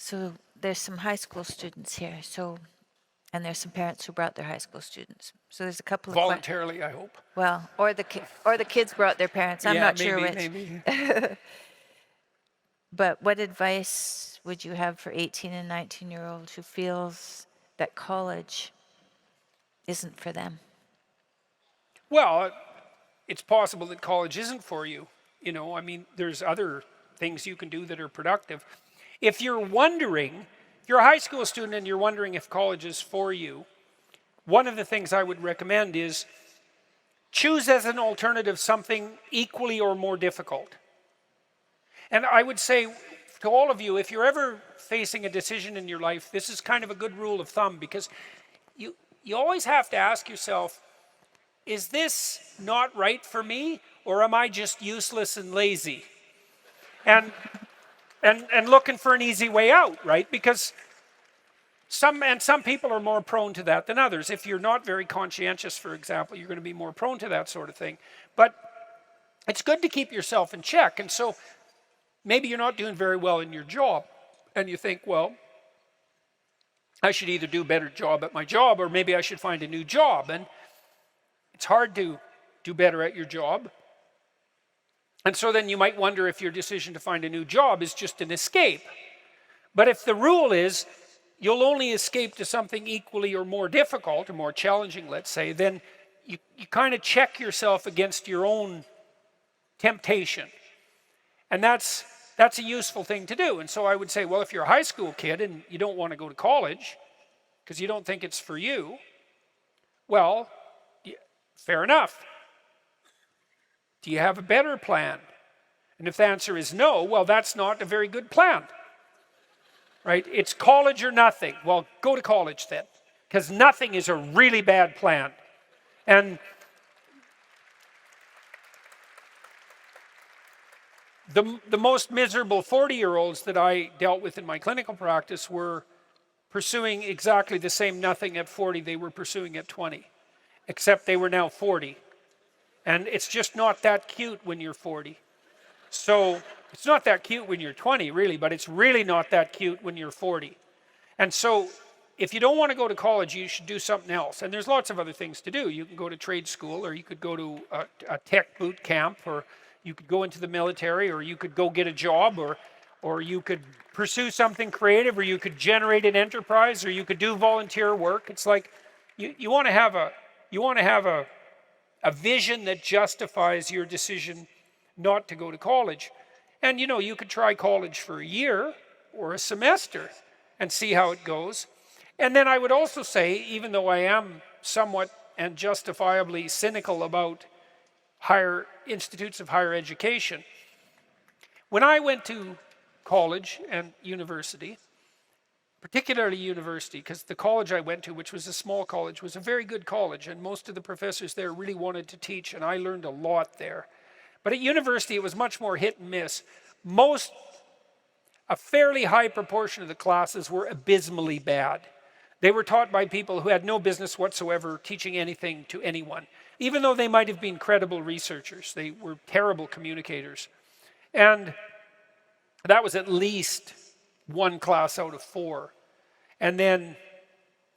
So there's some high school students here. And there's some parents who brought their high school students. So there's a couple of voluntarily, I hope. Well, or the kids brought their parents. I'm not sure which. Maybe. But what advice would you have for 18 and 19-year-old who feels that college isn't for them? Well, it's possible that college isn't for you. I mean, there's other things you can do that are productive. If you're wondering, if you're a high school student and you're wondering if college is for you, one of the things I would recommend is choose as an alternative something equally or more difficult. And I would say to all of you, if you're ever facing a decision in your life, this is kind of a good rule of thumb, because you always have to ask yourself, is this not right for me, or am I just useless and lazy? And looking for an easy way out, right? Because some people are more prone to that than others. If you're not very conscientious, for example, you're going to be more prone to that sort of thing. But it's good to keep yourself in check. And so maybe you're not doing very well in your job, and you think, well, I should either do a better job at my job, or maybe I should find a new job. And it's hard to do better at your job. And so then you might wonder if your decision to find a new job is just an escape. But if the rule is you'll only escape to something equally or more difficult, or more challenging, let's say, then you kind of check yourself against your own temptation. And that's a useful thing to do. And so I would say, well, if you're a high school kid and you don't want to go to college because you don't think it's for you, well, fair enough. Do you have a better plan? And if the answer is no, well, that's not a very good plan. Right? It's college or nothing. Well, go to college then, because nothing is a really bad plan. And the most miserable 40-year-olds that I dealt with in my clinical practice were pursuing exactly the same nothing at 40 they were pursuing at 20, except they were now 40. And it's just not that cute when you're 40. So it's not that cute when you're 20, really, but it's really not that cute when you're 40. And so if you don't want to go to college, you should do something else. And there's lots of other things to do. You can go to trade school, or you could go to a tech boot camp, or you could go into the military, or you could go get a job, or you could pursue something creative, or you could generate an enterprise, or you could do volunteer work. It's like you want to have a vision that justifies your decision not to go to college. And you could try college for a year or a semester and see how it goes. And then I would also say, even though I am somewhat and justifiably cynical about higher institutes of higher education, when I went to college and university, particularly university, because the college I went to, which was a small college, was a very good college, and most of the professors there really wanted to teach, and I learned a lot there. But at university, it was much more hit and miss. A fairly high proportion of the classes were abysmally bad. They were taught by people who had no business whatsoever teaching anything to anyone, even though they might have been credible researchers. They were terrible communicators. And that was at least one class out of 4. And then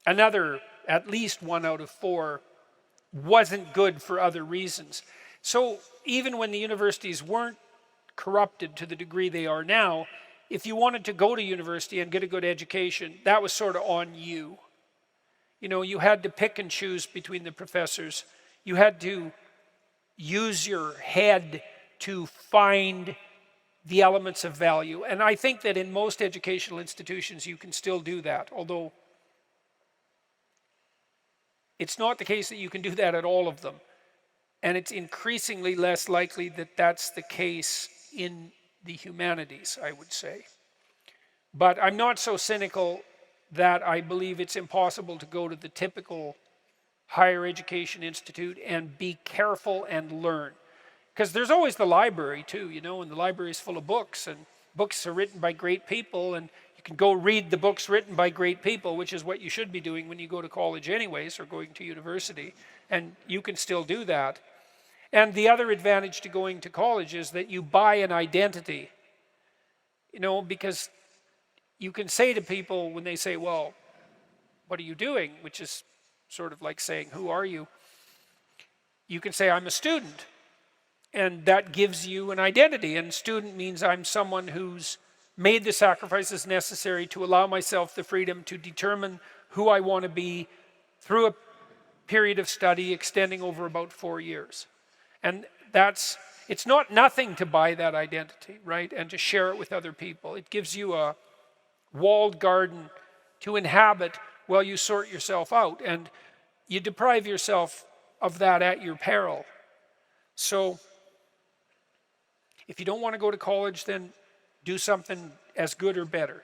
another, at least 1 out of 4, wasn't good for other reasons. So even when the universities weren't corrupted to the degree they are now, if you wanted to go to university and get a good education, that was sort of on you. You had to pick and choose between the professors. You had to use your head to find the elements of value. And I think that in most educational institutions you can still do that, although it's not the case that you can do that at all of them. And it's increasingly less likely that that's the case in the humanities, I would say. But I'm not so cynical that I believe it's impossible to go to the typical higher education institute and be careful and learn. Because there's always the library too, and the library is full of books, and books are written by great people, and you can go read the books written by great people, which is what you should be doing when you go to college anyways, or going to university, and you can still do that. And the other advantage to going to college is that you buy an identity, because you can say to people when they say, well, what are you doing? Which is sort of like saying, who are you? You can say, I'm a student. And that gives you an identity. And student means I'm someone who's made the sacrifices necessary to allow myself the freedom to determine who I want to be through a period of study extending over about 4 years. And it's not nothing to buy that identity, right? And to share it with other people. It gives you a walled garden to inhabit while you sort yourself out. And you deprive yourself of that at your peril. So if you don't want to go to college, then do something as good or better.